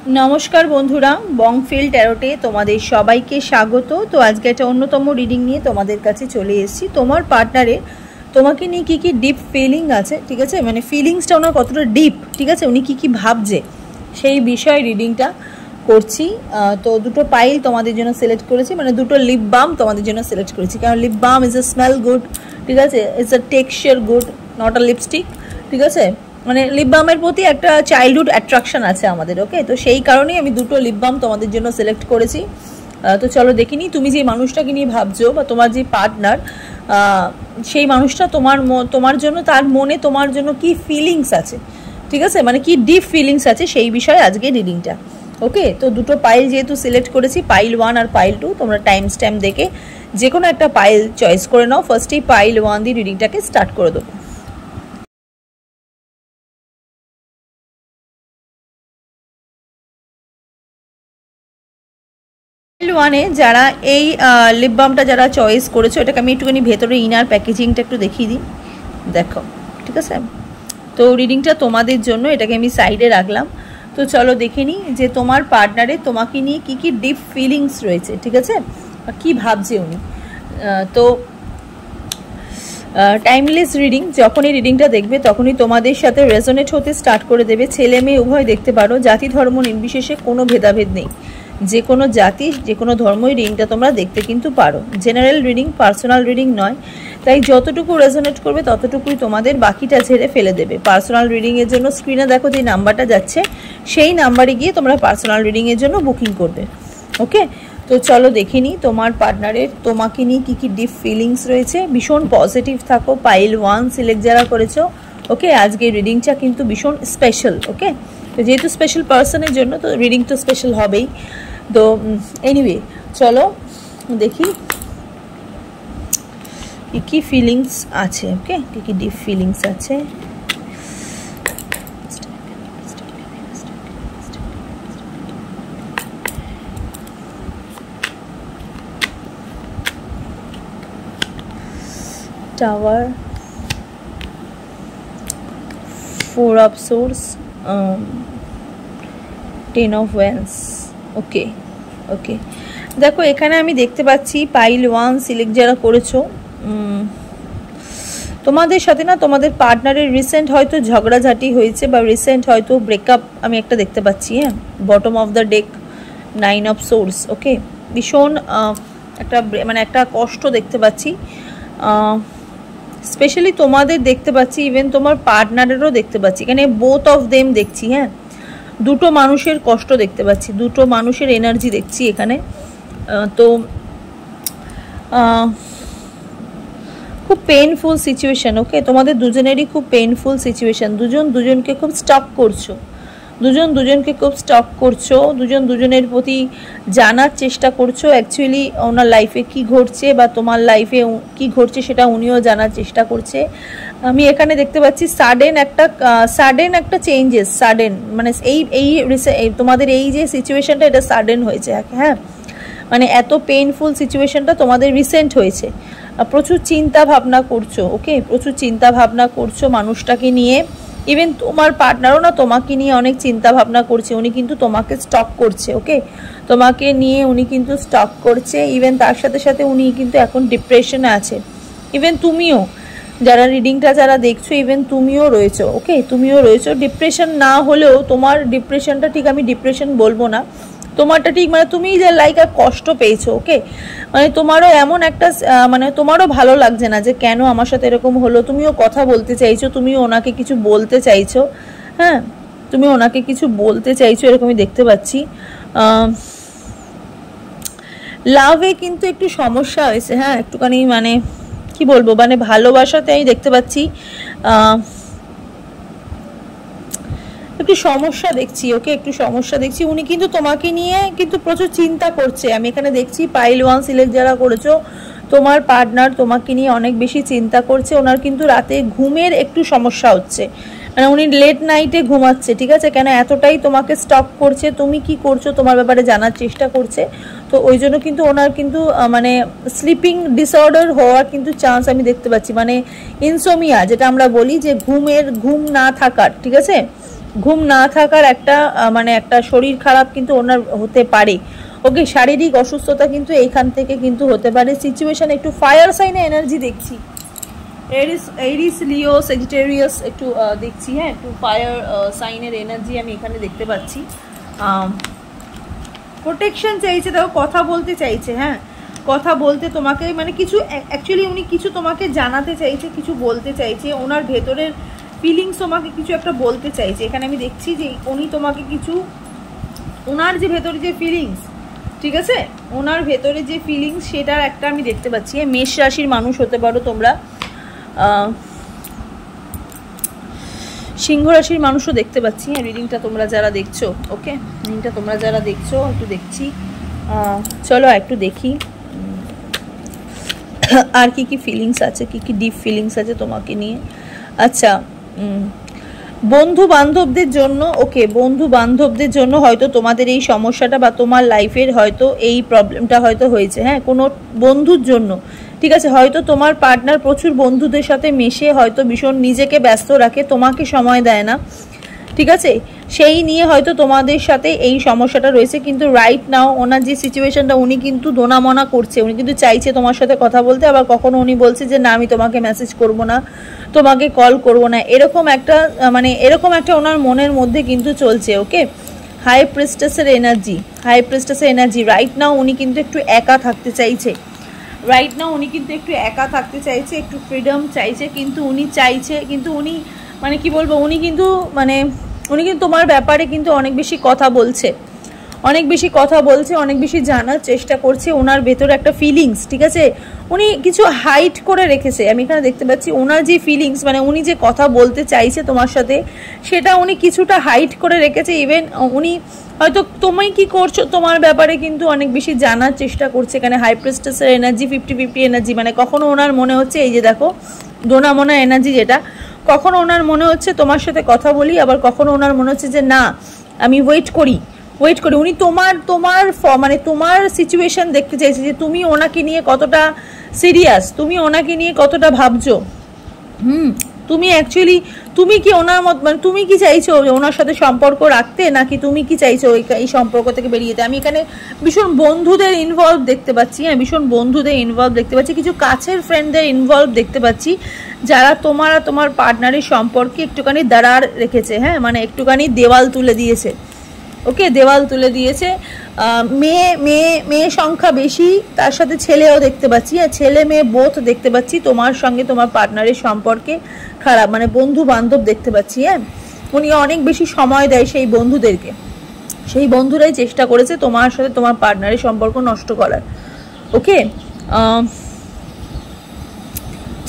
नमस्कार बंधुरा बंगफिल टैरोटे तुम्हारे सबाइके स्वागत। तो आज के एक अन्यतम रिडिंग निये तुम्हादेर काछे चले एसेछि। तोमार पार्टनारे তোমাকে নিয়ে কি কি ডিপ ফিলিং আছে, ঠিক আছে, মানে ফিলিংসটা ওনার কতটা ডিপ, ঠিক আছে, উনি কি কি ভাবছে সেই বিষয়ে রিডিংটা করছি। তো দুটো পাইল তোমাদের জন্য সিলেক্ট করেছি, মানে দুটো লিপ বাম তোমাদের জন্য সিলেক্ট করেছি, কারণ lip balm is a smell good, ঠিক আছে, it's a texture good, not a lipstick, ঠিক আছে, মানে লিপ বামের প্রতি একটা চাইল্ডহুড অ্যাট্রাকশন আছে আমাদের। ওকে, তো সেই কারণেই আমি দুটো লিপ বাম তোমাদের জন্য সিলেক্ট করেছি। তো চলো দেখিনি তুমি যে মানুষটাকে নিয়ে ভাবছো বা তোমার যে পার্টনার সেই মানুষটা তোমার জন্য তার মনে তোমার জন্য কি ফিলিংস আছে, ঠিক আছে, মানে কি ডিপ ফিলিংস আছে সেই বিষয়ে আজকে রিডিংটা। ওকে, তো দুটো পাইল যেহেতু সিলেক্ট করেছি, পাইল 1 আর পাইল 2, তোমরা টাইম স্ট্যাম্প দেখে যে কোনো একটা পাইল চয়েস করে নাও। ফার্স্টেই পাইল 1 দিয়ে রিডিংটাকে স্টার্ট করে দেবো। ওয়ানে যারা এই লিপ বামটা যারা চয়েস করেছো, এটাকে আমি একটুখানি ভেতরে ইনার প্যাকেজিংটা একটু দেখিয়ে দিই, দেখো, ঠিক আছে। তো রিডিংটা তোমাদের জন্য, এটাকে আমি সাইডে রাখলাম। তো চলো দেখে নিই যে তোমার পার্টনারে তোমাকে নিয়ে কি কি ডিপ ফিলিংস রয়েছে, ঠিক আছে, কি ভাবছে উনি। তো টাইমলেস রিডিং, যখনই রিডিংটা দেখবে তখনই তোমাদের সাথে রেজোনেট হতে স্টার্ট করে দেবে। ছেলে মেয়ে উভয় দেখতে পারো, জাতি ধর্ম নির্বিশেষে কোনো ভেদাভেদ নেই, যে কোনো জাতি যে কোনো ধর্মই রিডিংটা তোমরা দেখতে কিন্তু পারো। জেনারেল রিডিং, পার্সোনাল রিডিং নয়, তাই যতটুকু রেজোনেট করবে ততটুকুই তোমাদের, বাকিটা ছেড়ে ফেলে দেবে। পার্সোনাল রিডিংয়ের জন্য স্ক্রিনে দেখো যে নাম্বারটা যাচ্ছে, সেই নাম্বারে গিয়ে তোমরা পার্সোনাল রিডিংয়ের জন্য বুকিং করবে। ওকে, তো চলো দেখে নিই তোমার পার্টনারের তোমাকে নিয়ে কী কী ডিপ ফিলিংস রয়েছে। ভীষণ পজিটিভ থাকো, পাইল 1 সিলেক্ট যারা করেছো। ওকে, আজকে রিডিংটা কিন্তু ভীষণ স্পেশাল। ওকে, তো যেহেতু স্পেশাল পার্সনের জন্য তো রিডিং তো স্পেশাল হবেই। তো এনিওয়ে চলো দেখি কি ফিলিংস আছে। ওকে, কি ডিপ ফিলিংস আছে। Tower, 4 of swords, 10 of wands. Okay okay, দেখো এখানে আমি দেখতে পাচ্ছি পাইল 1 সিলেক্ট যারা করেছো, তোমাদের সাথে না তোমাদের পার্টনারের রিসেন্ট হয়তো ঝগড়াঝাটি হয়েছে বা রিসেন্ট হয়তো ব্রেকআপ আমি একটা দেখতে পাচ্ছি। হ্যাঁ, bottom of the deck, 9 of swords. Okay, ভীষণ একটা মানে একটা কষ্ট দেখতে পাচ্ছি, স্পেশালি তোমাদের দেখতে পাচ্ছি, ইভেন তোমার পার্টনারেরও দেখতে পাচ্ছি। এখানে বোথ অফ দেম দেখছি। হ্যাঁ, দুটো মানুষের কষ্ট দেখতে পাচ্ছি, দুটো মানুষের এনার্জি দেখছি এখানে। তো খুব পেইনফুল সিচুয়েশান। ওকে, তোমাদের দুজনেরই খুব পেইনফুল সিচুয়েশান, দুজন দুজনকে খুব স্টক করছো, দুজন দুজনকে খুব স্টক করছো, দুজন দুজনের প্রতি জানার চেষ্টা করছো অ্যাকচুয়ালি ওনার লাইফে কি ঘটছে বা তোমার লাইফে কি ঘটছে সেটা উনিও জানার চেষ্টা করছে। আমি এখানে দেখতে পাচ্ছি সাডেন একটা চেঞ্জেস, সাডেন মানে এই তোমাদের এই যে সিচুয়েশানটা এটা সাডেন হয়েছে। হ্যাঁ, মানে এত পেইনফুল সিচুয়েশানটা তোমাদের রিসেন্ট হয়েছে। প্রচুর চিন্তা ভাবনা করছো। ওকে, প্রচুর চিন্তা ভাবনা করছো মানুষটাকে নিয়ে, ইভেন তোমার পার্টনারও না তোমাকে নিয়ে অনেক চিন্তা ভাবনা করছে, উনি কিন্তু তোমাকে স্টক করছে। ওকে, তোমাকে নিয়ে উনি কিন্তু স্টক করছে, ইভেন তার সাথে সাথে উনি কিন্তু এখন ডিপ্রেশনে আছে। ইভেন তুমিও যারা রিডিংটা যারা দেখছো, ইভেন তুমিও রয়েছো। ওকে, তুমিও রয়েছো, ডিপ্রেশন না হলেও তোমার ডিপ্রেশনটা ঠিক আমি ডিপ্রেশন বলবো না, তোমারটা ঠিক মানে তুমি যে লাইক আর কষ্ট পেয়েছো। ওকে, মানে তোমারও এমন একটা মানে তোমারও ভালো লাগছে না যে কেন আমার সাথে এরকম হলো, তুমিও কথা বলতে চাইছো, তুমিও ওনাকে কিছু বলতে চাইছো। হ্যাঁ, তুমি ওনাকে কিছু বলতে চাইছো, এরকমই দেখতে পাচ্ছি। লাভে কিন্তু একটু সমস্যা হয়েছে। হ্যাঁ, একটুখানি মানে কি বলবো, মানে ভালোবাসাতে আমি দেখতে পাচ্ছি একটু সমস্যা দেখছি। ওকে, একটু সমস্যা দেখছি, উনি কিন্তু তোমাকে নিয়ে কিন্তু প্রচুর চিন্তা করছে। আমি এখানে দেখছি পাইল 1 সিলেক্ট যারা করেছো, তোমার পার্টনার তোমাকে নিয়ে অনেক বেশি চিন্তা করছে। ওনার কিন্তু রাতে ঘুমের একটু সমস্যা হচ্ছে, মানে উনি লেট নাইটে ঘুমাচ্ছে, ঠিক আছে, কেন এতটাই তোমাকে স্টক করছে, তুমি কি করছো তোমার ব্যাপারে জানার চেষ্টা করছে। তো ওই জন্য কিন্তু ওনার কিন্তু মানে স্লিপিং ডিসঅর্ডার হওয়ার কিন্তু চান্স আমি দেখতে পাচ্ছি, মানে ইনসোমিয়া যেটা আমরা বলি যে ঘুম না থাকার, ঠিক আছে, ঘুম না থাকার একটা মানে একটা শরীর খারাপ কিন্তু ওনার হতে পারে। ওকে, শারীরিক অসুস্থতা কিন্তু এইখান থেকে কিন্তু হতে পারে। সিচুয়েশন একটু ফায়ার সাইনে এনার্জি দেখছি, এরিস লিও সেজিটেরিয়াস একটু দেখছি, হ্যাঁ একটু ফায়ার সাইনের এনার্জি আমি এখানে দেখতে পাচ্ছি। প্রোটেকশন চাইছে, দেখো কথা বলতে চাইছে, হ্যাঁ কথা বলতে তোমাকে মানে কিছু অ্যাকচুয়ালি উনি কিছু তোমাকে জানাতে চাইছে, কিছু বলতে চাইছে, ওনার ভেতরের ফিলিংস তোমাকে কিছু একটা বলতে চাইছে। এখানে আমি দেখছি যে উনি তোমাকে কিছু, ওনার যে ভেতরে যে ফিলিংস, ঠিক আছে ওনার ভেতরে যে ফিলিংস সেটার একটা আমি দেখতে পাচ্ছি। মেষ রাশির মানুষ হতে পারো তোমরা, সিংহ রাশির মানুষও দেখতে পাচ্ছি। হ্যাঁ রিডিংটা তোমরা যারা দেখছো, ওকে রিডিংটা তোমরা যারা দেখছো একটু দেখছি। চলো একটু দেখি আর কি কি ফিলিংস আছে, কি কি ডিপ ফিলিংস আছে তোমাকে নিয়ে। আচ্ছা, বন্ধু বান্ধবদের জন্য, ওকে বন্ধু বান্ধবদের জন্য হয়তো তোমাদের এই সমস্যাটা বা তোমার লাইফের হয়তো এই প্রবলেমটা হয়তো হয়েছে, হ্যাঁ কোনো বন্ধুর জন্য, ঠিক আছে হয়তো তোমার পার্টনার প্রচুর বন্ধুদের সাথে মেশে হয়তো ভীষণ নিজেকে ব্যস্ত রাখে, তোমাকে সময় দেয় না, ঠিক আছে সেই নিয়ে হয়তো তোমাদের সাথে এই সমস্যাটা রয়েছে। কিন্তু রাইট নাও ওনার যে সিচুয়েশনটা, উনি কিন্তু দোনামনা করছে, উনি কিন্তু চাইছে তোমার সাথে কথা বলতে, আবার কখনো উনি বলছে যে না আমি তোমাকে মেসেজ করব না, তোমাকে কল করব না, এরকম একটা মানে এরকম একটা ওনার মনের মধ্যে কিন্তু চলছে। ওকে, হাই প্রিস্টেসের এনার্জি, হাই প্রিস্টেসের এনার্জি রাইট নাও উনি কিন্তু একটু একা থাকতে চাইছে, রাইট নাও উনি কিন্তু একটু একা থাকতে চাইছে, একটু ফ্রিডম চাইছে, কিন্তু উনি চাইছে, কিন্তু উনি মানে কি বলবো, উনি কিন্তু তোমার ব্যাপারে কিন্তু অনেক বেশি কথা বলছে, অনেক বেশি কথা বলছে, অনেক বেশি জানার চেষ্টা করছে, ওনার ভেতরে একটা ফিলিংস, ঠিক আছে উনি কিছু হাইড করে রেখেছে। আমি এখানে দেখতে পাচ্ছি ওনার যে ফিলিংস মানে উনি যে কথা বলতে চাইছে তোমার সাথে সেটা উনি কিছুটা হাইড করে রেখেছে। ইভেন উনি হয়তো তুমি কি করছো তোমার ব্যাপারে কিন্তু অনেক বেশি জানার চেষ্টা করছে। এখানে হাই প্রিস্টেসের এনার্জি 50-50 এনার্জি, মানে কখনো ওনার মনে হচ্ছে এই যে দেখো দোনামনা এনার্জি, যেটা কখনো ওনার মনে হচ্ছে তোমার সাথে কথা বলি, আবার কখনো ওনার মনে হচ্ছে যে না আমি ওয়েট করি। উনি মানে তোমার সিচুয়েশন দেখতে চাইছে যে তুমি ওনাকে নিয়ে কতটা সিরিয়াস, তুমি ওনাকে নিয়ে কতটা ভাবছো। তুমি অ্যাকচুয়ালি তুমি কি ওনার মত মানে তুমি কি চাইছো ওনার সাথে সম্পর্ক রাখতে, নাকি তুমি কি চাইছো এই সম্পর্ক থেকে বেরিয়ে যেতে। আমি এখানে ভীষণ বন্ধুদের ইনভলভ দেখতে পাচ্ছি, হ্যাঁ ভীষণ বন্ধুদের ইনভলভ দেখতে পাচ্ছি, কিছু কাছের ফ্রেন্ডদের ইনভলভ দেখতে পাচ্ছি, যারা তোমার পার্টনারের সম্পর্কে একটুখানি দাঁড়ার রেখেছে, হ্যাঁ মানে একটুখানি দেওয়াল তুলে দিয়েছে। ওকে, দেওয়াল তুলে দিয়েছে। মেয়ে সংখ্যা বেশি, তার সাথে ছেলেও দেখতে পাচ্ছি, আর ছেলে মেয়ে বোথ দেখতে পাচ্ছি। তোমার সঙ্গে তোমার পার্টনারের সম্পর্কে খারাপ, মানে বন্ধু বান্ধব দেখতে পাচ্ছি। হ্যাঁ উনি অনেক বেশি সময় দেয় সেই বন্ধুদেরকে, সেই বন্ধুরাই চেষ্টা করেছে তোমার সাথে তোমার পার্টনারের সম্পর্ক নষ্ট করার। ওকে,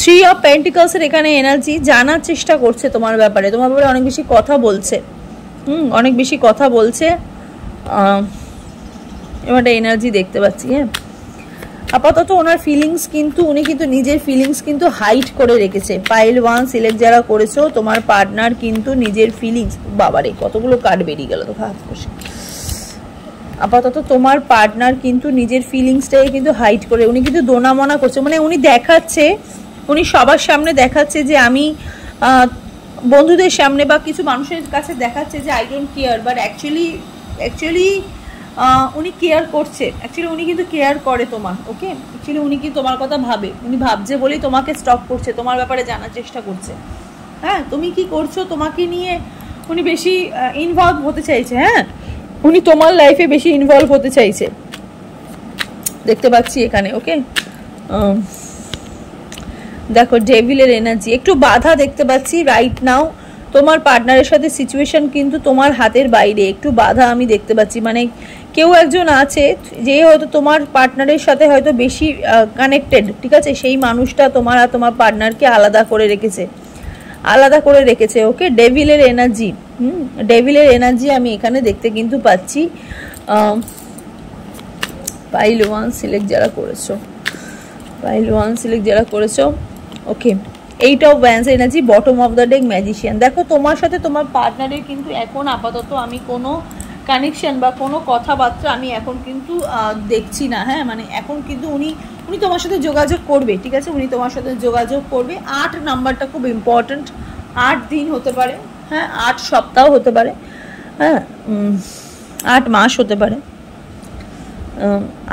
3 অফ পেন্টিকলসের এখানে এনার্জি জানার চেষ্টা করছে তোমার ব্যাপারে, তোমার ব্যাপারে অনেক বেশি কথা বলছে, অনেক বেশি কথা বলছে। এবার এনার্জি দেখতে পাচ্ছি। হ্যাঁ আপাতত ওনার ফিলিংস কিন্তু উনি কিন্তু নিজের ফিলিংস কিন্তু হাইড করে রেখেছে। পাইল 1 সিলেক্ট যারা করেছো তোমার পার্টনার কিন্তু নিজের ফিলিংস, বাবারে কতগুলো কার্ড বেরিয়ে গেল তো হাত বসে। আপাতত তোমার পার্টনার কিন্তু নিজের ফিলিংসটাই কিন্তু হাইড করে, উনি কিন্তু দোনামনা করছে, মানে উনি দেখাচ্ছে, উনি সবার সামনে দেখাচ্ছে যে আমি বন্ধুদের সামনে বা কিছু মানুষের কাছে দেখাচ্ছে যে I don't care, but actually উনি কেয়ার করছে, অ্যাকচুয়ালি উনি কিন্তু কেয়ার করে তোমার। ওকে, অ্যাকচুয়ালি উনি কিন্তু তোমার কথা ভাবে, উনি ভাবছে বলেই তোমাকে স্টপ করছে, তোমার ব্যাপারে জানার চেষ্টা করছে। হ্যাঁ তুমি কি করছো তোমাকে নিয়ে উনি বেশি ইনভলভ হতে চাইছে, হ্যাঁ উনি তোমার লাইফে বেশি ইনভলভ হতে চাইছে দেখতে পাচ্ছি এখানে। ওকে, দেখো ডেভিলের এনার্জি, একটু বাধা দেখতে পাচ্ছি রাইট নাও তোমার পার্টনারের সাথে সিচুয়েশন কিন্তু তোমার হাতের বাইরে, একটু বাধা আমি দেখতে পাচ্ছি। মানে কেউ একজন আছে যে হয়তো তোমার পার্টনারের সাথে হয়তো বেশি কানেক্টেড, ঠিক আছে সেই মানুষটা তোমার আর তোমার পার্টনারকে আলাদা করে রেখেছে। ওকে, ডেভিলের এনার্জি, ডেভিলের এনার্জি আমি এখানে দেখতে কিন্তু পাচ্ছি। পাইল 1 সিলেক্ট যারা করেছো, ওকে 8 of wands energy, bottom of the day magician. দেখো তোমার সাথে তোমার পার্টনারের কিন্তু এখন আপাতত আমি কোনো কানেকশন বা কোনো কথাবার্তা আমি এখন কিন্তু দেখছি না। হ্যাঁ মানে এখন কিন্তু উনি তোমার সাথে যোগাযোগ করবে, ঠিক আছে উনি তোমার সাথে যোগাযোগ করবে। 8 নাম্বারটা খুব ইম্পর্টেন্ট, 8 দিন হতে পারে হ্যাঁ 8 সপ্তাহ হতে পারে, হ্যাঁ 8 মাস হতে পারে।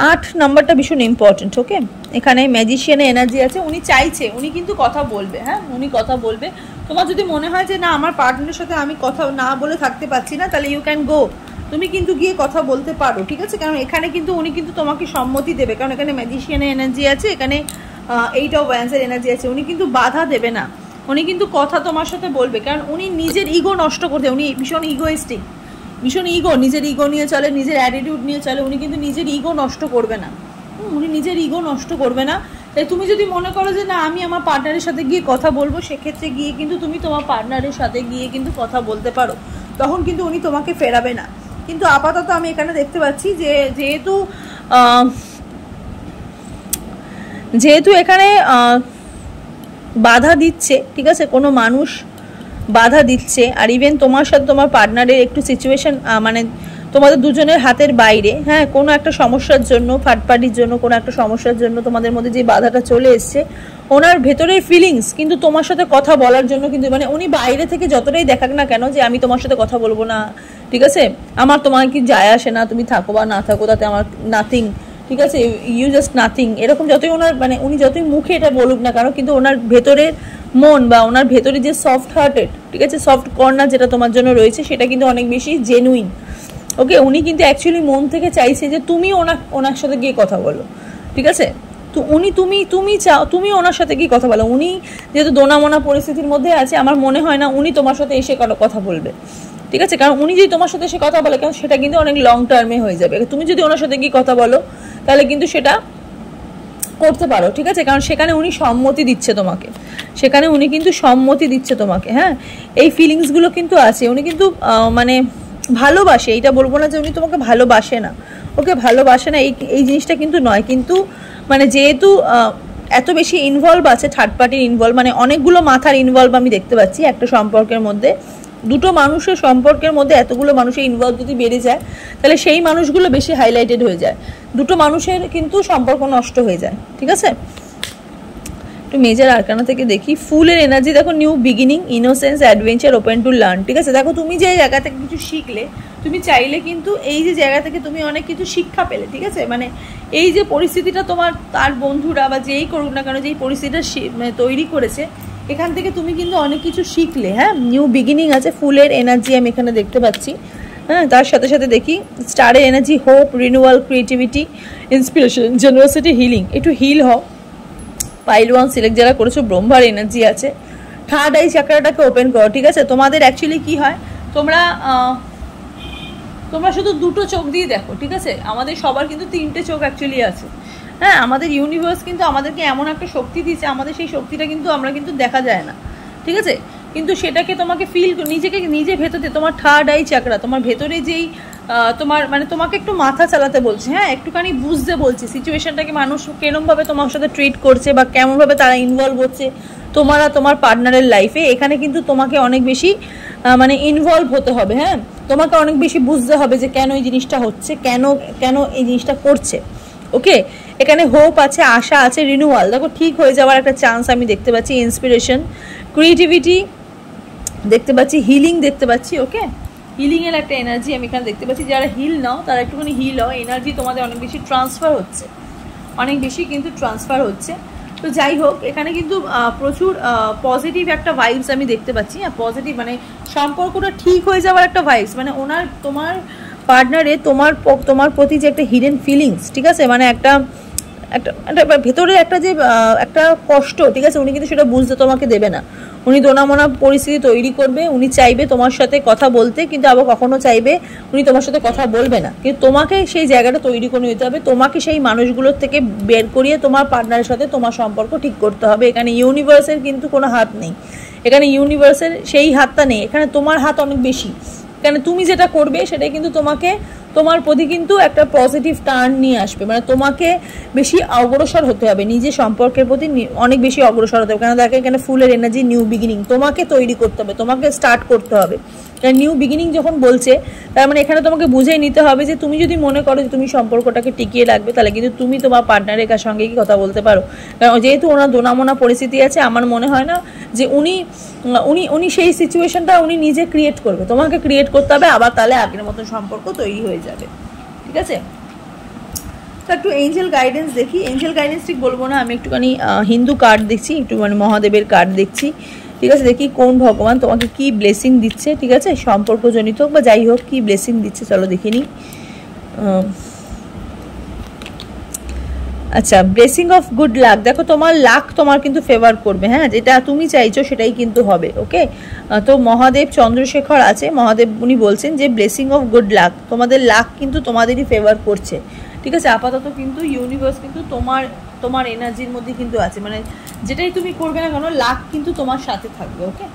8 নাম্বারটা ভীষণ ইম্পর্টেন্ট। ওকে, এখানে ম্যাজিশিয়ানের এনার্জি আছে, উনি চাইছে, উনি কিন্তু কথা বলবে, হ্যাঁ উনি কথা বলবে। তোমার যদি মনে হয় যে না আমার পার্টনারের সাথে আমি কথা না বলে থাকতে পারছি না, তাহলে ইউ ক্যান গো, তুমি কিন্তু গিয়ে কথা বলতে পারো, ঠিক আছে। কারণ এখানে কিন্তু উনি কিন্তু তোমাকে সম্মতি দেবে, কারণ এখানে ম্যাজিশিয়ানের এনার্জি আছে, এখানে 8 অফ ওয়ান্ডসের এনার্জি আছে, উনি কিন্তু বাধা দেবে না, উনি কিন্তু কথা তোমার সাথে বলবে। কারণ উনি নিজের ইগো নষ্ট করতে, উনি ভীষণ ইগোইস্টিক, ভীষণ ইগো, নিজের ইগো নিয়ে চলে, নিজের অ্যাটিটিউড নিয়ে চলে, উনি কিন্তু নিজের ইগো নষ্ট করবে না, উনি নিজের ইগো নষ্ট করবে না। তাই তুমি যদি মনে করো যে না আমি আমার পার্টনারের সাথে গিয়ে কথা বলবো, সেক্ষেত্রে গিয়ে কিন্তু তুমি তোমার পার্টনারের সাথে গিয়ে কিন্তু কথা বলতে পারো, তখন কিন্তু উনি তোমাকে ফেরাবে না। কিন্তু আপাতত আমি এখানে দেখতে পাচ্ছি যে যেহেতু এখানে বাধা দিচ্ছে, ঠিক আছে, কোনো মানুষ বাধা দিচ্ছে, আর ইভেন তোমার সাথে তোমার পার্টনারের একটু সিচুয়েশন মানে তোমাদের দুজনের হাতের বাইরে, হ্যাঁ কোনো একটা সমস্যার জন্য, থার্ড পার্টির জন্য কোনো একটা সমস্যার জন্য তোমাদের মধ্যে যে বাধাটা চলে এসছে, ওনার ভেতরের ফিলিংস কিন্তু তোমার সাথে কথা বলার জন্য কিন্তু মানে উনি বাইরে থেকে যতটাই দেখাক না কেন যে আমি তোমার সাথে কথা বলবো না, ঠিক আছে, আমার তোমার কি যায় আসে না, তুমি থাকো বা না থাকো তাতে আমার নাথিং, ঠিক আছে, ইউ জাস্ট নাথিং, এরকম যতই ওনার মানে উনি যতই মুখে এটা বলুক না কেন, কিন্তু ওনার ভেতরের মন বা ওনার ভেতরে যে সফট হার্টেড, ঠিক আছে, সফট কর্নার যেটা তোমার জন্য রয়েছে, সেটা কিন্তু অনেক বেশি জেনুইন। ওকে, উনি কিন্তু অ্যাকচুয়ালি মন থেকে চাইছে যে তুমি ওনার সাথে গিয়ে কথা বলো, ঠিক আছে, তো তুমি চাও তুমি ওনার সাথে গিয়ে কথা বলো। উনি যেহেতু দোনামোনা পরিস্থিতির মধ্যে আছে, আমার মনে হয় না উনি তোমার সাথে এসে কথা বলবে, ঠিক আছে, কারণ উনি যদি তোমার সাথে এসে কথা বলে, কারণ সেটা কিন্তু অনেক লং টার্মে হয়ে যাবে। তুমি যদি ওনার সাথে গিয়ে কথা বলো তাহলে কিন্তু সেটা করতে পারো, ঠিক আছে, কারণ সেখানে উনি সম্মতি দিচ্ছে তোমাকে, সেখানে উনি কিন্তু সম্মতি দিচ্ছে তোমাকে, হ্যাঁ এই ফিলিংসগুলো কিন্তু আছে, উনি কিন্তু মানে ভালোবাসে, এইটা বলবো না যে উনি তোমাকে ভালোবাসে না, ওকে ভালোবাসে না এই জিনিসটা কিন্তু নয়, কিন্তু মানে যেহেতু এত বেশি ইনভলভ আছে, থার্ড পার্টির ইনভলভ, মানে অনেকগুলো মাথার ইনভলভ আমি দেখতে পাচ্ছি একটা সম্পর্কের মধ্যে, দুটো মানুষের সম্পর্কের মধ্যে এতগুলো মানুষের ইনভলভ যদি বেড়ে যায়, তাহলে সেই মানুষগুলো বেশি হাইলাইটেড হয়ে যায়, দুটো মানুষের কিন্তু সম্পর্ক নষ্ট হয়ে যায়, ঠিক আছে। একটু মেজর আরকানা থেকে দেখি, ফুলের এনার্জি দেখো, new beginning, innocence, adventure, open to learn, ঠিক আছে। দেখো তুমি যে জায়গা থেকে কিছু শিখলে, তুমি চাইলে কিন্তু এই যে জায়গা থেকে তুমি অনেক কিছু শিক্ষা পেলে, ঠিক আছে, মানে এই যে পরিস্থিতিটা তোমার তার বন্ধুরা বা যেই করুক না কেন, যেই পরিস্থিতিটা তৈরি করেছে, এখান থেকে তুমি কিন্তু অনেক কিছু শিখলে, হ্যাঁ নিউ বিগিনিং আছে, ফুলের এনার্জি আমি এখানে দেখতে পাচ্ছি, হ্যাঁ তার সাথে সাথে দেখি স্টারের energy, hope, renewal, creativity, inspiration, generosity, healing, একটু হিল হও। পাইল 1 সিলেক্ট যারা করেছো, ব্রহ্মার এনার্জি আছে, থার্ড আই চাকরাটাকে ওপেন করো, ঠিক আছে। তোমাদের অ্যাকচুয়ালি কি হয়, তোমরা শুধু দুটো চোখ দিয়ে দেখো, ঠিক আছে, আমাদের সবার কিন্তু 3টে চোখ অ্যাকচুয়ালি আছে, হ্যাঁ আমাদের ইউনিভার্স কিন্তু আমাদেরকে এমন একটা শক্তি দিয়েছে, আমাদের সেই শক্তিটা কিন্তু আমরা কিন্তু দেখা যায় না, ঠিক আছে, কিন্তু সেটাকে তোমাকে ফিল, নিজে ভেতরে তোমার থার্ড আই চাকরা, তোমার ভেতরে যেই তোমার মানে তোমাকে একটু মাথা চালাতে বলছে, হ্যাঁ একটুখানি বুঝতে বলছে সিচুয়েশনটাকে, মানুষ কেরমভাবে তোমার সাথে ট্রিট করছে বা কেমনভাবে তারা ইনভলভ হচ্ছে তোমার পার্টনারের লাইফে, এখানে কিন্তু তোমাকে অনেক বেশি মানে ইনভলভ হতে হবে, হ্যাঁ তোমাকে অনেক বেশি বুঝতে হবে যে কেন এই জিনিসটা হচ্ছে, কেন এই জিনিসটা করছে, ওকে। এখানে হোপ আছে, আশা আছে, রিনিউয়াল, দেখো ঠিক হয়ে যাওয়ার একটা চান্স আমি দেখতে পাচ্ছি, ইন্সপিরেশন, ক্রিয়েটিভিটি দেখতে পাচ্ছি, হিলিং দেখতে পাচ্ছি, ওকে হিলিংয়ের একটা এনার্জি আমি এখানে দেখতে পাচ্ছি। যারা হিল নাও তারা একটুখানি হিল হও, এনার্জি তোমাদের অনেক বেশি ট্রান্সফার হচ্ছে, অনেক বেশি কিন্তু ট্রান্সফার হচ্ছে। তো যাই হোক, এখানে কিন্তু প্রচুর পজিটিভ একটা ভাইবস আমি দেখতে পাচ্ছি, হ্যাঁ পজিটিভ মানে সম্পর্কটা ঠিক হয়ে যাওয়ার একটা ভাইবস, মানে তোমার পার্টনারে তোমার প্রতি যে একটা হিডেন ফিলিংস, ঠিক আছে, মানে একটা ভেতরে একটা যে একটা কষ্ট, ঠিক আছে, উনি কিন্তু সেটা বুঝতে তোমাকে দেবে না, উনি দোনামোনা পরিস্থিতি তৈরি করবে, উনি চাইবে তোমার সাথে কথা বলতে, কিন্তু আবার কখনো চাইবে উনি তোমার সাথে কথা বলবে না, কিন্তু তোমাকে সেই জায়গাটা তৈরি করে নিতে হবে, তোমাকে সেই মানুষগুলোর থেকে বের করিয়ে তোমার পার্টনারের সাথে তোমার সম্পর্ক ঠিক করতে হবে। এখানে ইউনিভার্সের কিন্তু কোনো হাত নেই, এখানে ইউনিভার্সের সেই হাতটা নেই, এখানে তোমার হাত অনেক বেশি, এখানে তুমি যেটা করবে সেটাই কিন্তু তোমার প্রতি কিন্তু একটা পজিটিভ টার্ন নিয়ে আসবে, মানে তোমাকে বেশি অগ্রসর হতে হবে, নিজের সম্পর্কের প্রতি অনেক বেশি অগ্রসর হতে হবে, কেন দেখে এখানে ফুলের এনার্জি, নিউ বিগিনিং, তোমাকে তৈরি করতে হবে, তোমাকে স্টার্ট করতে হবে, নিউ বিগিনিং যখন বলছে, তার মানে এখানে তোমাকে বুঝে নিতে হবে যে তুমি যদি মনে করো যে তুমি সম্পর্কটাকে টিকিয়ে রাখবে, তাহলে কিন্তু তুমি তোমার পার্টনারের সঙ্গে কি কথা বলতে পারো। কারণ যেহেতু ওনার দোনামোনা পরিস্থিতি আছে, আমার মনে হয় না যে উনি উনি উনি সেই সিচুয়েশনটা উনি নিজে ক্রিয়েট করবে, তোমাকে ক্রিয়েট করতে হবে, আবার তাহলে আগের মতো সম্পর্ক তৈরি হয়ে যাবে। ঠিক আছে, তো একটু এঞ্জেল গাইডেন্স দেখি। এঞ্জেল গাইডেন্স ঠিক বলবো না, আমি একটুখানি হিন্দু কার্ড দেখছি, একটু মানে মহাদেবের কার্ড দেখছি। ঠিক আছে, দেখি কোন ভগবান তোমাকে কি ব্লেসিং দিচ্ছে। ঠিক আছে, সম্পর্কজনিত হোক বা যাই হোক, কি ব্লেসিং দিচ্ছে চলো দেখে নিই। আচ্ছা, ব্লেসিং অফ গুড লাক। দেখো তোমার লাক তোমার কিন্তু ফেভার করবে, হ্যাঁ, যেটা তুমি চাইছো সেটাই কিন্তু হবে। ওকে, তো মহাদেব চন্দ্রশেখর আছে, মহাদেব উনি বলছেন যে ব্লেসিং অফ গুড লাক, তোমাদের লাক কিন্তু তোমাদেরই ফেভার করছে। ঠিক আছে, আপাতত কিন্তু ইউনিভার্স কিন্তু তোমার এনার্জির মধ্যে কিন্তু আছে, মানে যেটাই তুমি করবে না কেন লাক কিন্তু তোমার সাথে থাকবে। ওকে,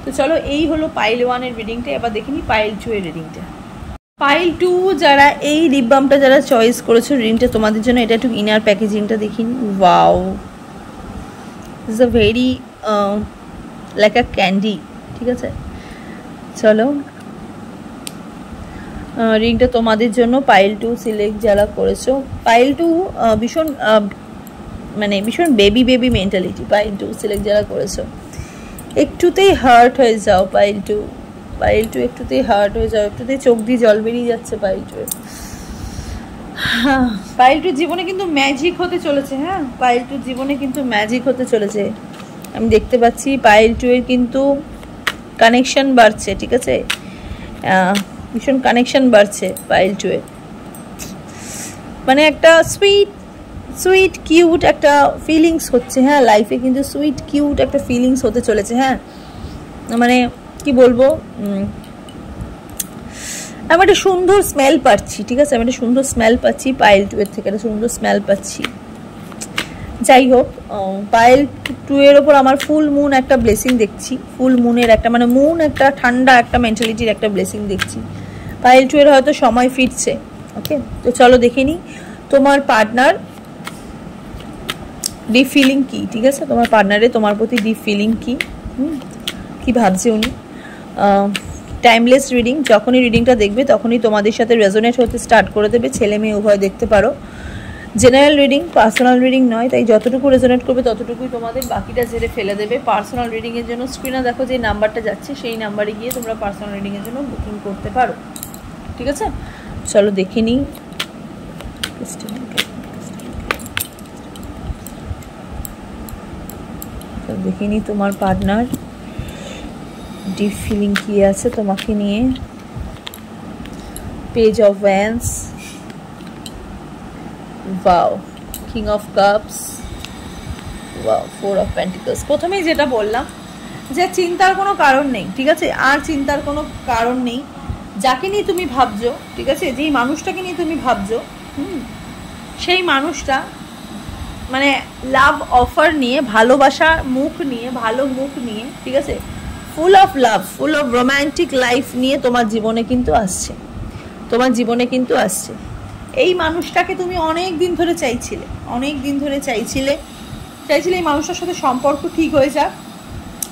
তো চলো এই হলো পাইল 1-এর রিডিংটা। এবার দেখে নিই পাইল 2-এর রিডিংটা। পাইল 2 যারা এই লিপ বামটা যারা চয়েস করেছো রিডিংটা তোমাদের জন্য, এটা একটু ইনার প্যাকেজিংটা দেখিনি। Wow, it's a very like a candy. ঠিক আছে, চলো রিংটা তোমাদের জন্য পাইল 2 সিলেক্ট যারা করেছো। পাইল 2 ভীষণ মানে ভীষণ বেবি মেন্টালিটি। পাইল 2 সিলেক্ট যারা করেছো, একটুতেই হার্ট হয়ে যাও পাইল 2। পাইল 2 একটুতেই হার্ট হয়ে যাও, একটুতেই চোখ দিয়ে জল বেরিয়ে যাচ্ছে পাইল 2। হ্যাঁ, পাইল 2 জীবনে কিন্তু ম্যাজিক হতে চলেছে। হ্যাঁ, পাইল 2 জীবনে কিন্তু ম্যাজিক হতে চলেছে, আমি দেখতে পাচ্ছি। পাইল 2 এর কিন্তু কানেকশন বাড়ছে। ঠিক আছে, ভীষণ কানেকশন বাড়ছে পাইল 2 এর, মানে একটা সুইট কিউট একটা ফিলিংস হচ্ছে। হ্যাঁ, লাইফে কিন্তু সুইট কিউট একটা ফিলিংস হতে চলেছে। হ্যাঁ, মানে কি বলবো, আমি একটা সুন্দর স্মেল পাচ্ছি। ঠিক আছে, আমি একটা সুন্দর স্মেল পাচ্ছি পাইল 2 এর থেকে, একটা সুন্দর স্মেল পাচ্ছি। যাই হোক, পাইল 2 এর ওপর আমার ফুল মুন একটা ব্লেসিং দেখছি। ফুল মুনের একটা মানে মুন একটা ঠান্ডা একটা মেন্টালিটির একটা ব্লেসিং দেখছি। পাইল 2 এর হয়তো সময় ফিরছে। ওকে, তো চলো দেখে নিই তোমার পার্টনার ডিপ ফিলিং কি। ঠিক আছে, তোমার পার্টনারে তোমার প্রতি ডিপ ফিলিং কি, কি ভাবছে উনি। টাইমলেস রিডিং, যখনই রিডিংটা দেখবে তখনই তোমাদের সাথে রেজোনেট হতে স্টার্ট করে দেবে, ছেলে মেয়ে উভয় দেখতে পারো। জেনারেল রিডিং, পার্সোনাল রিডিং নয়, তাই যতটুকু রেজোনেট করবে ততটুকুই তোমাদের, বাকিটা ঝেড়ে ফেলে দেবে। পার্সোনাল রিডিংয়ের জন্য স্ক্রিনে দেখো যে নাম্বারটা যাচ্ছে, সেই নাম্বারে গিয়ে তোমরা পার্সোনাল রিডিংয়ের জন্য বুকিং করতে পারো। ঠিক আছে, চলো দেখে নিই। দেখে নিই তোমার পার্টনার ডিপ ফিলিং কি আছে তোমাকে নিয়ে। Page of wands, wow, king of cups, wow, 4 of pentacles. প্রথমেই যেটা বললাম যে চিন্তার কোনো কারণ নেই। ঠিক আছে, আর চিন্তার কোনো কারণ নেই। যাকে নিয়ে তুমি ভাবছো, ঠিক আছে, যেই মানুষটাকে নিয়ে তুমি ভাবছো, সেই মানুষটা মানে লাভ অফার নিয়ে, ভালোবাসার মুখ নিয়ে, ভালো মুখ নিয়ে, ঠিক আছে, full of love, full of romantic life নিয়ে তোমার জীবনে কিন্তু আসছে। তোমার জীবনে কিন্তু আসছে। এই মানুষটাকে তুমি অনেক দিন ধরে চাইছিলে, অনেক দিন ধরে চাইছিলে এই মানুষটার সাথে সম্পর্ক ঠিক হয়ে যাক,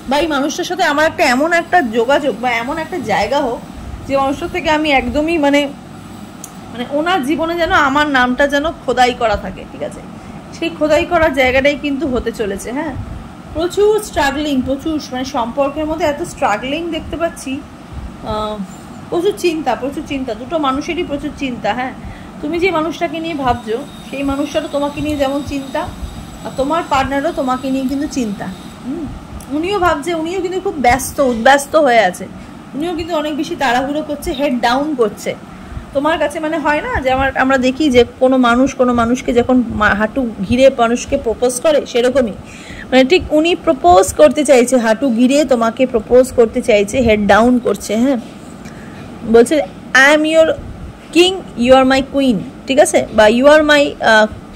বা এই মানুষটার সাথে আমার একটা এমন একটা যোগাযোগ বা এমন একটা জায়গা হোক যে মানুষটার থেকে আমি একদমই মানে ওনার জীবনে যেন আমার নামটা যেন খোদাই করা থাকে। ঠিক আছে, সেই খোদাই করার জায়গাটাই কিন্তু হতে চলেছে। হ্যাঁ, প্রচুর স্ট্রাগলিং, প্রচুর মানে সম্পর্কের মধ্যে এত স্ট্রাগলিং দেখতে পাচ্ছি, প্রচুর চিন্তা, দুটো মানুষেরই প্রচুর চিন্তা। হ্যাঁ, তুমি যে মানুষটাকে নিয়ে ভাবছো সেই মানুষটারও তোমাকে নিয়ে যেমন চিন্তা, আর তোমার পার্টনারও তোমাকে নিয়ে কিন্তু চিন্তা। উনিও ভাবছে, উনিও কিন্তু খুব উদ্ব্যস্ত হয়ে আছে, উনিও কিন্তু অনেক বেশি তাড়াহুড়ো করছে, হেড ডাউন করছে তোমার কাছে। মানে হয় না যে আমরা দেখি যে কোনো মানুষকে যখন হাঁটু ঘিরে মানুষকে প্রপোজ করে, সেরকমই মানে ঠিক উনি প্রপোজ করতে চাইছে, হাঁটু ঘিরে তোমাকে প্রপোজ করতে চাইছে, হেড ডাউন করছে। হ্যাঁ, বলছে I am your king, you are my queen. ঠিক আছে, বা you are my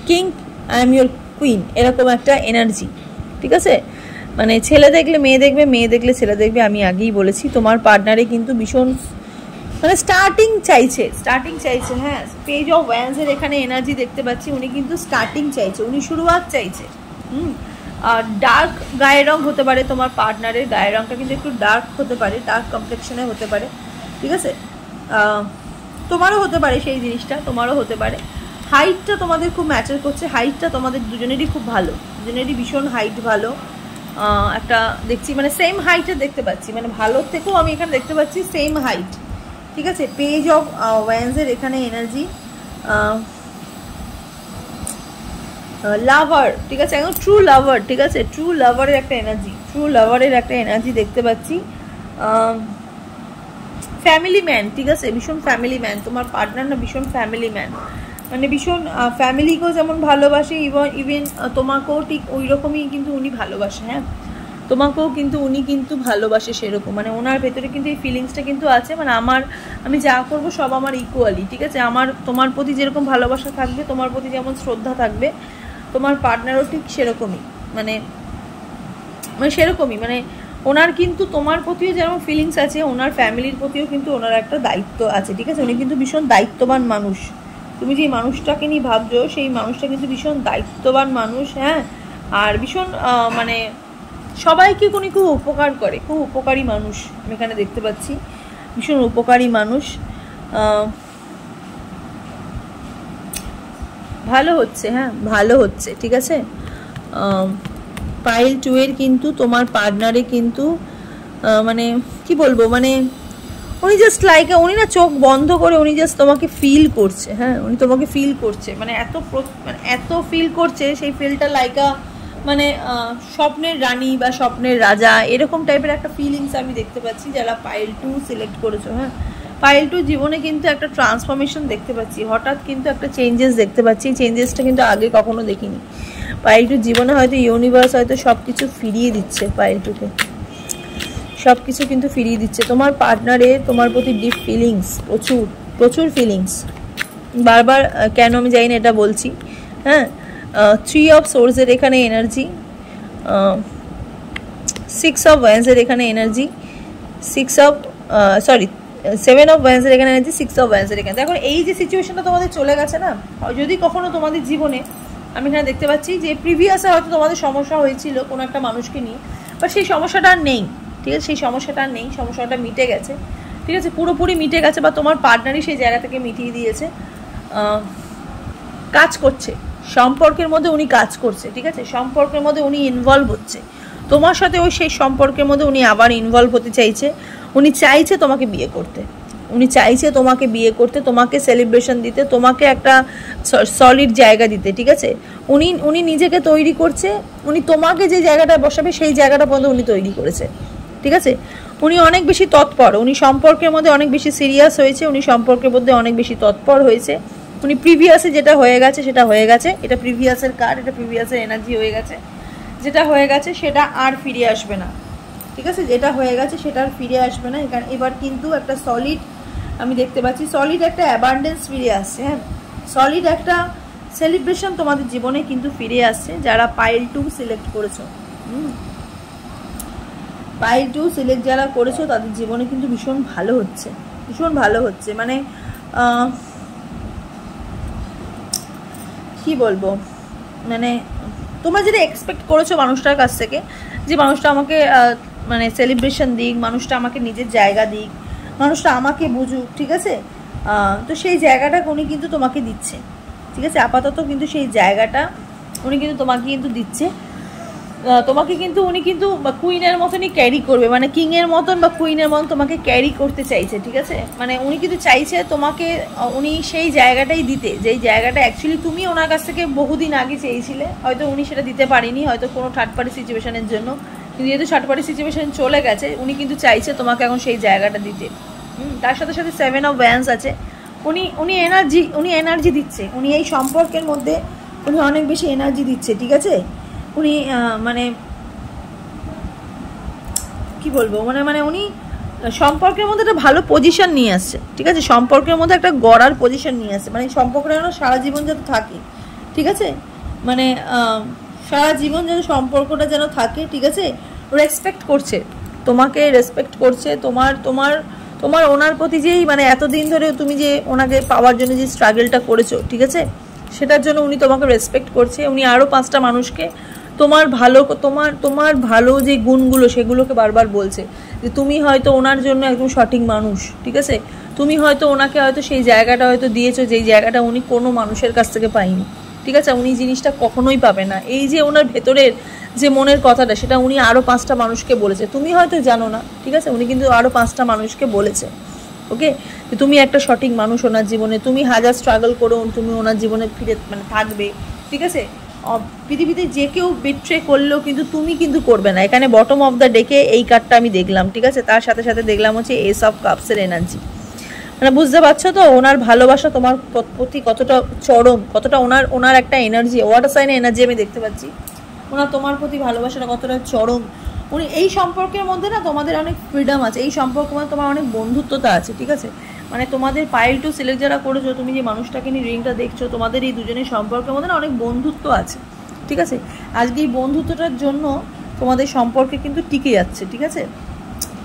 king, I am your queen, এরকম একটা এনার্জি। ঠিক আছে, মানে ছেলে দেখলে মেয়ে দেখবে, মেয়ে দেখলে ছেলে দেখবে। আমি আগেই বলেছি তোমার পার্টনারে কিন্তু ভীষণ মানে স্টার্টিং চাইছে। হ্যাঁ, পেজ অফ ওয়ান্সের এখানে এনার্জি দেখতে পাচ্ছি, উনি কিন্তু স্টার্টিং চাইছে, উনি শুরুয়াত চাইছে। ডার্ক গায়ের রং হতে পারে, তোমার পার্টনারের গায়ের রংটা কিন্তু একটু ডার্ক হতে পারে, ডার্ক কমপ্লেক্সনে হতে পারে, ঠিক আছে। তোমারও হতে পারে সেই জিনিসটা, তোমারও হতে পারে। হাইটটা তোমাদের খুব ম্যাটার করছে, হাইটটা তোমাদের দুজনেরই খুব ভালো, দুজনেরই ভীষণ হাইট ভালো। একটা দেখছি মানে সেম হাইটে দেখতে পাচ্ছি, মানে ভালোর থেকেও আমি এখানে দেখতে পাচ্ছি সেম হাইট, ঠিক আছে। পেজ অফ ওয়ান্সের এখানে এনার্জি, লাভার, ঠিক আছে, একদম ট্রু লাভার, ঠিক আছে, ট্রু লাভারের একটা এনার্জি, ট্রু লাভারের একটা এনার্জি দেখতে পাচ্ছি। ফ্যামিলি ম্যান, ঠিক আছে, ভীষণ ফ্যামিলি ম্যান তোমার পার্টনার না, ভীষণ ফ্যামিলি ম্যান, মানে ভীষণ ফ্যামিলিকেও যেমন ভালোবাসে, ইভেন তোমাকেও ঠিক ওই রকমই কিন্তু উনি ভালোবাসে। হ্যাঁ, তোমাকেও কিন্তু উনি কিন্তু ভালোবাসে সেরকম, মানে ওনার ভেতরে কিন্তু এই ফিলিংসটা কিন্তু আছে, মানে আমি যা করবো সব আমার ইকুয়ালি, ঠিক আছে। তোমার প্রতি যেরকম ভালোবাসা থাকবে, তোমার প্রতি যেমন শ্রদ্ধা থাকবে, তোমার পার্টনারও ঠিক সেরকমই, মানে সেরকমই, মানে ওনার কিন্তু তোমার প্রতিও যেমন ফিলিংস আছে, ওনার ফ্যামিলির প্রতিও কিন্তু ওনার একটা দায়িত্ব আছে, ঠিক আছে। উনি কিন্তু ভীষণ দায়িত্ববান মানুষ, তুমি যে মানুষটাকে নিয়ে ভাবছো সেই মানুষটা কিন্তু ভীষণ দায়িত্ববান মানুষ। হ্যাঁ, আর ভীষণ মানে সবাইকে উনি খুব উপকার করে, খুব উপকারী মানুষ আমি এখানে দেখতে পাচ্ছি, ভীষণ উপকারী মানুষ। ভালো হচ্ছে, হ্যাঁ ভালো হচ্ছে, ঠিক আছে। পাইল 2 এর কিন্তু তোমার পার্টনারে কিন্তু মানে কি বলবো, মানে উনি জাস্ট লাইক, উনি না চোখ বন্ধ করে উনি জাস্ট তোমাকে ফিল করছে। হ্যাঁ, উনি তোমাকে ফিল করছে, মানে এত ফিল করছে, সেই ফিলটা লাইকা মানে স্বপ্নের রানী বা স্বপ্নের রাজা এরকম টাইপের একটা ফিলিংস আমি দেখতে পাচ্ছি যারা পাইল 2 সিলেক্ট করেছো। হ্যাঁ, পাইল 2 জীবনে কিন্তু একটা ট্রান্সফরমেশন দেখতে পাচ্ছি, হঠাৎ কিন্তু একটা চেঞ্জেস দেখতে পাচ্ছি, চেঞ্জেসটা কিন্তু আগে কখনো দেখিনি। পাইল 2 জীবনে হয়তো ইউনিভার্স হয়তো সব কিছু ফিরিয়ে দিচ্ছে, পাইল 2কে সব কিছু কিন্তু ফিরিয়ে দিচ্ছে। তোমার পার্টনারে তোমার প্রতি ডিপ ফিলিংস, প্রচুর প্রচুর ফিলিংস, বারবার কেন আমি জানি না এটা বলছি। হ্যাঁ, 3 অফ সোর্সের এখানে এনার্জি, 6 অফ ওয়ান্সের এখানে এনার্জি, 7 অফ ওয়ান্সের এখানে এনার্জি, 6 অফ ওয়ান্সের এখানে। এখন এই যে সিচুয়েশনটা তোমাদের চলে গেছে না, যদি কখনো তোমাদের জীবনে আমি এখানে দেখতে পাচ্ছি যে প্রিভিয়াসে হয়তো তোমাদের সমস্যা হয়েছিল কোনো একটা মানুষকে নিয়ে, বা সেই সমস্যাটা আর নেই, ঠিক আছে, সেই সমস্যাটা আর নেই, সমস্যাটা মিটে গেছে, ঠিক আছে, পুরোপুরি মিটে গেছে, বা তোমার পার্টনারই সেই জায়গা থেকে মিটিয়ে দিয়েছে, কাজ করছে সম্পর্কের মধ্যে, উনি কাজ করছে, ঠিক আছে, সম্পর্কের মধ্যে উনি ইনভলভ হচ্ছে তোমার সাথে, ওই সেই সম্পর্কের মধ্যে উনি আবার ইনভলভ হতে চাইছে, উনি চাইছে তোমাকে বিয়ে করতে, উনি চাইছে তোমাকে বিয়ে করতে, তোমাকে সেলিব্রেশন দিতে, তোমাকে একটা সলিড জায়গা দিতে, ঠিক আছে। উনি নিজেকে তৈরি করছে, উনি তোমাকে যে জায়গাটা বসাবে সেই জায়গাটা পর্যন্ত উনি তৈরি করেছে, ঠিক আছে। উনি অনেক বেশি তৎপর, উনি সম্পর্কের মধ্যে অনেক বেশি সিরিয়াস হয়েছে, উনি সম্পর্কের মধ্যে অনেক বেশি তৎপর হয়েছে। উনি প্রিভিয়াসে যেটা হয়ে গেছে সেটা হয়ে গেছে, এটা প্রিভিয়াসের কার্ড, এটা প্রিভিয়াসের এনার্জি হয়ে গেছে, যেটা হয়ে গেছে সেটা আর ফিরে আসবে না, ঠিক আছে, যেটা হয়ে গেছে সেটা আর ফিরে আসবে না। এবার কিন্তু একটা সলিড আমি দেখতে পাচ্ছি, সলিড একটা অ্যাবান্ডেন্স ফিরে আসছে। হ্যাঁ, সলিড একটা সেলিব্রেশন তোমাদের জীবনে কিন্তু ফিরে আসছে যারা পাইল 2 সিলেক্ট করেছো। পাইল 2 সিলেক্ট যারা করেছো তাদের জীবনে কিন্তু ভীষণ ভালো হচ্ছে, ভীষণ ভালো হচ্ছে, মানে কি বলবো, মানে তোমরা যেটা এক্সপেক্ট করেছো মানুষটার কাছ থেকে, যে মানুষটা আমাকে মানে সেলিব্রেশন দিক, মানুষটা আমাকে নিজের জায়গা দিক, মানুষটা আমাকে বুঝুক, ঠিক আছে, তো সেই জায়গাটা উনি কিন্তু তোমাকে দিচ্ছে, ঠিক আছে, আপাতত কিন্তু সেই জায়গাটা উনি কিন্তু তোমাকে কিন্তু দিচ্ছে, তোমাকে কিন্তু উনি কিন্তু কুইনের মতনই ক্যারি করবে, মানে কিংয়ের মতন বা কুইনের মতন তোমাকে ক্যারি করতে চাইছে, ঠিক আছে, মানে উনি কিন্তু চাইছে তোমাকে উনি সেই জায়গাটাই দিতে, যেই জায়গাটা অ্যাকচুয়ালি তুমি ওনার কাছ থেকে বহুদিন আগে চেয়েছিলে, হয়তো উনি সেটা দিতে পারেনি, হয়তো কোনো থার্ড পার্টি সিচুয়েশনের জন্য, কিন্তু যেহেতু থার্ড পার্টি সিচুয়েশন চলে গেছে, উনি কিন্তু চাইছে তোমাকে এখন সেই জায়গাটা দিতে। তার সাথে সাথে 7 অফ ওয়ান্স আছে, উনি এনার্জি দিচ্ছে, উনি এই সম্পর্কের মধ্যে উনি অনেক বেশি এনার্জি দিচ্ছে, ঠিক আছে, উনি মানে কি বলবো, মানে উনি সম্পর্কের মধ্যে একটা ভালো পজিশন নিয়ে আসছে, ঠিক আছে, সম্পর্কের মধ্যে একটা গড়ার পজিশন নিয়ে আসছে, মানে সম্পর্কটা যেন সারা জীবন যাতে থাকে, ঠিক আছে, মানে সারা জীবন যেন সম্পর্কটা যেন থাকে, ঠিক আছে। রেসপেক্ট করছে তোমাকে, রেসপেক্ট করছে তোমার ওনার প্রতি যেই মানে এতদিন ধরে তুমি যে ওনাকে পাওয়ার জন্য যে স্ট্রাগলটা করেছো, ঠিক আছে, সেটার জন্য উনি তোমাকে রেসপেক্ট করছে, উনি আরও 5টা মানুষকে তোমার ভালো, তোমার ভালো যে গুণগুলো সেগুলোকে বারবার বলছে, যে তুমি হয়তো ওনার জন্য একদম সঠিক মানুষ, ঠিক আছে? তুমি হয়তো ওনাকে হয়তো সেই জায়গাটা হয়তো দিয়েছো, যেই জায়গাটা উনি কোনো মানুষের কাছ থেকে পায়নি, ঠিক আছে? উনি জিনিসটা কখনোই পাবে না। এই যে ওনার ভেতরের যে মনের কথাটা, সেটা উনি আরও 5টা মানুষকে বলেছে, তুমি হয়তো জানো না, ঠিক আছে? উনি কিন্তু আরও 5টা মানুষকে বলেছে, ওকে? তুমি একটা সঠিক মানুষ ওনার জীবনে, তুমি হাজার স্ট্রাগল করো, তুমি ওনার জীবনে ফিরে মানে থাকবে, ঠিক আছে? পৃথিবীতে যে কেউ বিট্রে করলেও কিন্তু তুমি কিন্তু করবে না। এখানে বটম অফ দ্য ডেকে এই কার্ডটা আমি দেখলাম, ঠিক আছে? তার সাথে সাথে দেখলাম হচ্ছে এস অফ কাপসের এনার্জি। মানে বুঝতে পারছো তো ওনার ভালোবাসা তোমার প্রতি কতটা চরম, কতটা ওনার একটা এনার্জি, ওয়াটার সাইনের এনার্জি আমি দেখতে পাচ্ছি। ওনার তোমার প্রতি ভালোবাসাটা কতটা চরম। উনি এই সম্পর্কের মধ্যে না তোমাদের অনেক ফ্রিডম আছে, এই সম্পর্কের মধ্যে তোমার অনেক বন্ধুত্বতা আছে, ঠিক আছে? মানে তোমাদের পাইল টু সিলেক্ট যারা করেছো, তুমি যে মানুষটাকে নিয়ে রিংটা দেখছো, তোমাদের এই দুজনের সম্পর্কের মধ্যে না অনেক বন্ধুত্ব আছে, ঠিক আছে? আজকে এই বন্ধুত্বটার জন্য তোমাদের সম্পর্কে কিন্তু টিকে যাচ্ছে, ঠিক আছে?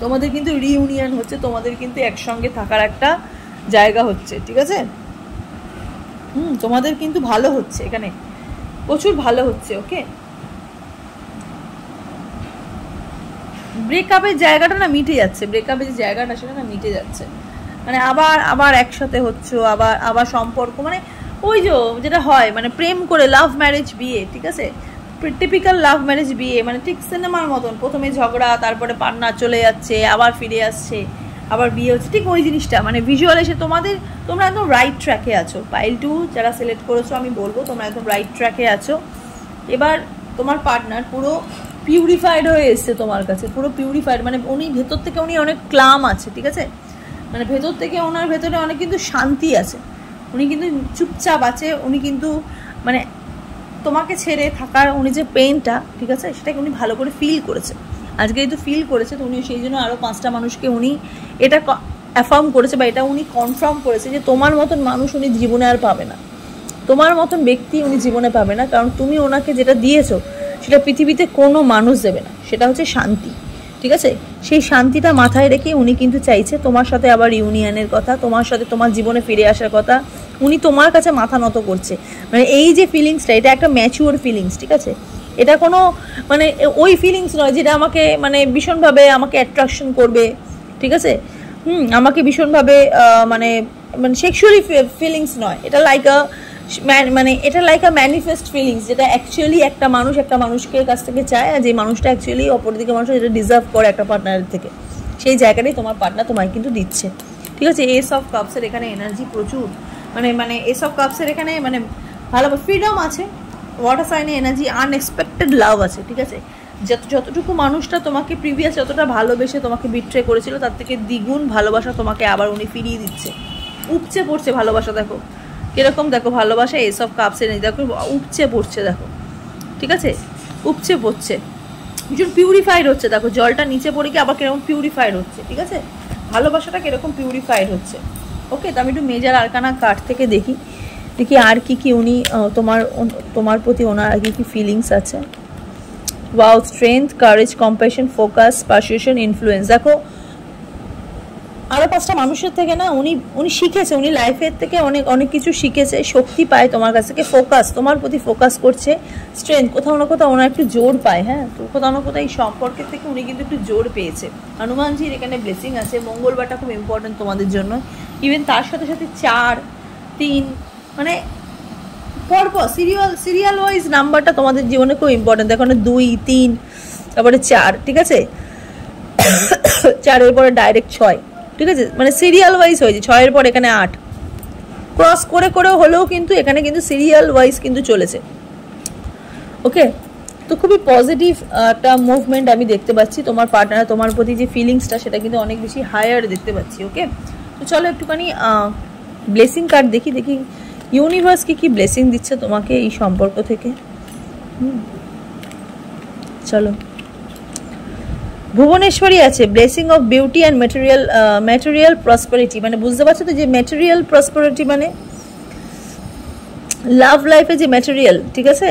তোমাদের কিন্তু রিইউনিয়ন হচ্ছে, তোমাদের কিন্তু একসঙ্গে থাকার একটা জায়গা হচ্ছে, ঠিক আছে? তোমাদের কিন্তু ভালো হচ্ছে, এখানে প্রচুর ভালো হচ্ছে, ওকে? ব্রেকআপের জায়গাটা না মিটে যাচ্ছে, ব্রেকআপের যে জায়গাটা সেটা না মিটে যাচ্ছে, মানে আবার একসাথে হচ্ছে, আবার সম্পর্ক, মানে ওই যেটা হয় মানে প্রেম করে লাভ ম্যারেজ বিয়ে, ঠিক আছে? টিপিক্যাল লাভ ম্যারেজ বিয়ে, মানে ঠিক সিনেমার মতন, প্রথমে ঝগড়া, তারপরে পার্টনার চলে যাচ্ছে, আবার ফিরে আসছে, আবার বিয়ে হচ্ছে, ঠিক ওই জিনিসটা মানে ভিজুয়াল এসে তোমরা একদম রাইট ট্র্যাকে আছো। পাইল 2 যারা সিলেক্ট করেছো আমি বলবো তোমরা একদম রাইট ট্র্যাকে আছো। এবার তোমার পার্টনার পুরো পিউরিফাইড হয়ে এসছে তোমার কাছে, পুরো পিউরিফাইড, মানে উনি ভেতর থেকে উনি অনেক ক্লাম আছে, ঠিক আছে? মানে ভেতর থেকে ওনার ভেতরে অনেক কিন্তু শান্তি আছে, উনি কিন্তু চুপচাপ আছে, উনি কিন্তু মানে তোমাকে ছেড়ে থাকার উনি যে পেইনটা, ঠিক আছে, সেটাকে উনি ভালো করে ফিল করেছে। আজকে যেহেতু ফিল করেছে তো উনি সেই জন্য আরও 5টা মানুষকে উনি এটা অ্যাফার্ম করেছে, বা এটা উনি কনফার্ম করেছে যে তোমার মতন মানুষ উনি জীবনে আর পাবে না, তোমার মতন ব্যক্তি উনি জীবনে পাবে না, কারণ তুমি ওনাকে যেটা দিয়েছো সেটা পৃথিবীতে কোনো মানুষ দেবে না, সেটা হচ্ছে শান্তি, ঠিক আছে? সেই শান্তিটা মাথায় রেখে উনি কিন্তু চাইছে তোমার সাথে আবার ইউনিয়নের কথা, তোমার সাথে তোমার জীবনে ফিরে আসার কথা, উনি তোমার কাছে মাথা নত করছে। মানে এই যে ফিলিংসটা, এটা একটা ম্যাচিওর ফিলিংস, ঠিক আছে? এটা কোনো মানে ওই ফিলিংস নয় যেটা আমাকে মানে ভীষণভাবে আমাকে অ্যাট্রাকশন করবে, ঠিক আছে? আমাকে ভীষণভাবে মানে সেক্সুয়ালি ফিলিংস নয়, এটা লাইক এটা লাইক আ ম্যানিফেস্ট ফিলিংস, যেটা অ্যাকচুয়ালি একটা মানুষকে কাছ থেকে চায়, আর যে মানুষটা অ্যাকচুয়ালি অপরদিকে মানুষ যেটা ডিজার্ভ করে একটা পার্টনারের থেকে, সেই জায়গাটাই তোমার পার্টনার তোমায় কিন্তু দিচ্ছে, ঠিক আছে? এস অফ কাপসের এখানে এনার্জি প্রচুর, মানে এস অফ কাপসের এখানে মানে ভালো ফ্রিডম আছে, ওয়াটার সাইনে এনার্জি, আনএক্সপেক্টেড লাভ আছে, ঠিক আছে? যতটুকু মানুষটা তোমাকে প্রিভিয়াস যতটা ভালোবেসে তোমাকে বিট্রে করেছিল, তার থেকে দ্বিগুণ ভালোবাসা তোমাকে আবার উনি ফিরিয়ে দিচ্ছে, উপচে পড়ছে ভালোবাসা। দেখো কিরকম, দেখো ভালোবাসা এস অফ কাপসে নেই, দেখো উপচে পড়ছে, দেখো, ঠিক আছে? উপচে পড়ছে, ভীষণ পিউরিফাইড হচ্ছে, দেখো জলটা নিচে পড়ে গিয়ে আবার কিরকম পিউরিফাইড হচ্ছে, ঠিক আছে? ভালোবাসাটা কিরকম পিউরিফাইড হচ্ছে, ওকে? তো আমি একটু মেজার আরকানা কার্ড থেকে দেখি আর কি উনি তোমার প্রতি ওনার আর কি ফিলিংস আছে। Wow, strength, courage, compassion, focus, persuasion, influence. দেখো আরও 5টা মানুষের থেকে না উনি শিখেছে, উনি লাইফের থেকে অনেক কিছু শিখেছে, শক্তি পায় তোমার কাছ থেকে, ফোকাস তোমার প্রতি ফোকাস করছে, স্ট্রেংথ কোথাও না কোথাও ওনার একটু জোর পায়, হ্যাঁ? তো কোথাও না কোথাও এই সম্পর্কের থেকে উনি কিন্তু একটু জোর পেয়েছে। হনুমানজির এখানে ব্লেসিং আছে, মঙ্গলবারটা খুব ইম্পর্টেন্ট তোমাদের জন্য, ইভেন তার সাথে সাথে 4, 3 মানে পরপর সিরিয়াল ওয়াইজ নাম্বারটা তোমাদের জীবনে খুব ইম্পর্টেন্ট। দেখো 2, 3 তারপরে 4, ঠিক আছে? 4-এর পরে ডাইরেক্ট 6, ঠিক আছে? মানে সিরিয়াল ওয়াইজ হয়েছে, 6-এর পর এখানে 8 ক্রস করে হলেও কিন্তু এখানে কিন্তু সিরিয়াল ওয়াইজ কিন্তু চলেছে, ওকে? তো খুবই পজিটিভ একটা মুভমেন্ট আমি দেখতে পাচ্ছি, তোমার পার্টনার তোমার প্রতি যে ফিলিংসটা সেটা কিন্তু অনেক বেশি হায়ার দেখতে পাচ্ছি, ওকে? তো চলো একটুখানি ব্লেসিং কার্ড দেখি ইউনিভার্স কি ব্লেসিং দিচ্ছে তোমাকে এই সম্পর্ক থেকে। চলো, ভুবনেশ্বরী আছে, blessing of beauty and material prosperity, মানে বুঝতে পারছো তো যে ম্যাটেরিয়াল প্রসপারিটি মানে লাভ লাইফে যে ম্যাটেরিয়াল, ঠিক আছে,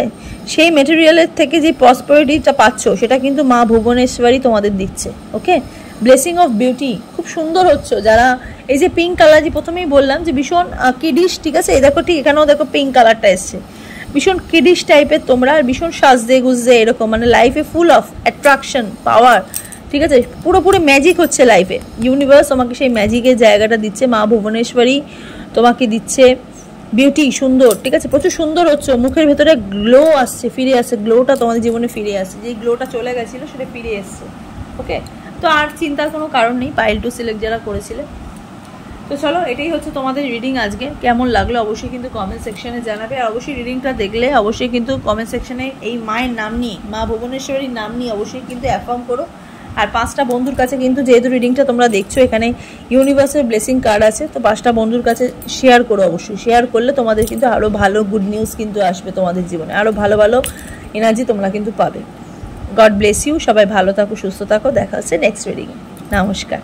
সেই ম্যাটেরিয়ালের থেকে যে প্রসপারিটিটা পাচ্ছ সেটা কিন্তু মা ভুবনেশ্বরী তোমাদের দিচ্ছে, ওকে? ব্লেসিং অফ বিউটি খুব সুন্দর হচ্ছে, যারা এই যে পিঙ্ক কালার, যে প্রথমেই বললাম যে ভীষণ কিডিশ, ঠিক আছে? এই দেখো ঠিক এখানেও দেখো পিঙ্ক কালারটা এসছে, ভীষণ কিডিশ টাইপের তোমরা, আর ভীষণ সাজদে গুজদে এরকম, মানে লাইফে ফুল অফ অ্যাট্রাকশন পাওয়ার, ঠিক আছে, পুরোপুরি ম্যাজিক হচ্ছে লাইফে। ইউনিভার্স তোমাকে সেই ম্যাজিকের জায়গাটা দিচ্ছে, মা ভুবনেশ্বরী তোমাকে দিচ্ছে বিউটি, সুন্দর, ঠিক আছে, প্রচুর সুন্দর হচ্ছে, মুখের ভেতরে গ্লো আসছে, ফিরে আসছে, গ্লোটা তোমাদের জীবনে ফিরে আসছে, যে গ্লোটা চলে গেছিলো সেটা ফিরে এসছে। ওকে, তো আর চিন্তার কোনো কারণ নেই পাইল টু সিলেক্ট যারা করেছিলে। তো চলো, এটাই হচ্ছে তোমাদের রিডিং আজকে। কেমন লাগলো অবশ্যই কিন্তু কমেন্ট সেকশনে জানাবে, আর অবশ্যই রিডিংটা দেখলে অবশ্যই কিন্তু কমেন্ট সেকশনে এই মায়ের নাম নিয়ে, মা ভুবনেশ্বরীর নাম নিয়ে অবশ্যই কিন্তু অ্যাফার্ম করো। আর 5টা বন্ধুর কাছে কিন্তু, যেহেতু রিডিংটা তোমরা দেখছো এখানে ইউনিভার্সের ব্লেসিং কার্ড আছে, তো 5টা বন্ধুর কাছে শেয়ার করো। অবশ্যই শেয়ার করলে তোমাদের কিন্তু আরও ভালো গুড নিউজ কিন্তু আসবে তোমাদের জীবনে, আরও ভালো ভালো এনার্জি তোমরা কিন্তু পাবে। গড ব্লেস ইউ, সবাই ভালো থাকো, সুস্থ থাকো, দেখা হচ্ছে নেক্সট রিডিংয়ে। নমস্কার।